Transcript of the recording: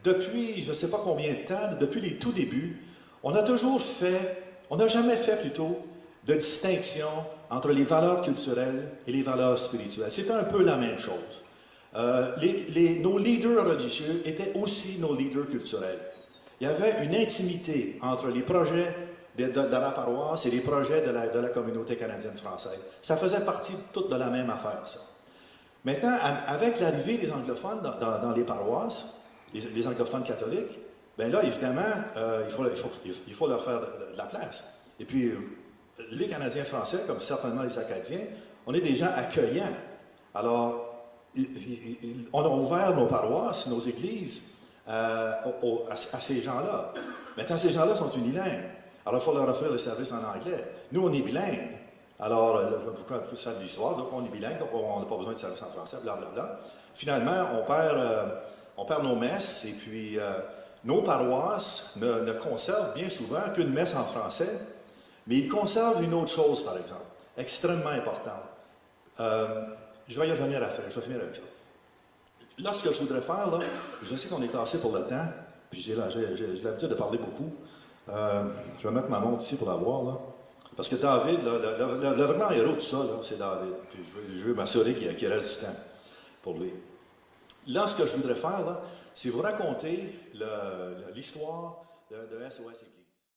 depuis je ne sais pas combien de temps, depuis les tout débuts, on n'a jamais fait plutôt de distinction entre les valeurs culturelles et les valeurs spirituelles. C'est un peu la même chose. Nos leaders religieux étaient aussi nos leaders culturels. Il y avait une intimité entre les projets de la paroisse et les projets de la communauté canadienne-française. Ça faisait partie toute de la même affaire, ça. Maintenant, avec l'arrivée des anglophones dans les paroisses, les anglophones catholiques, bien là, évidemment, il faut leur faire de la place. Et puis, les Canadiens français, comme certainement les Acadiens, on est des gens accueillants. Alors, on a ouvert nos paroisses, nos églises à ces gens-là. Maintenant, ces gens-là sont unilingues. Alors, il faut leur offrir le service en anglais. Nous, on est bilingues. Alors, pourquoi il faut faire de l'histoire? Donc, on est bilingue, donc on n'a pas besoin de service en français, blablabla. Finalement, on perd nos messes, et puis nos paroisses ne conservent bien souvent qu'une messe en français, mais ils conservent une autre chose, par exemple, extrêmement importante. Je vais y revenir après, je vais finir avec ça. Là, ce que je voudrais faire, là, je sais qu'on est tassé pour le temps, puis j'ai l'habitude de parler beaucoup. Je vais mettre ma montre ici pour la voir, là. Parce que David, le grand héros de tout ça, c'est David. Puis je veux m'assurer qu'il reste du temps pour lui. Là, ce que je voudrais faire, là, c'est vous raconter l'histoire de SOS.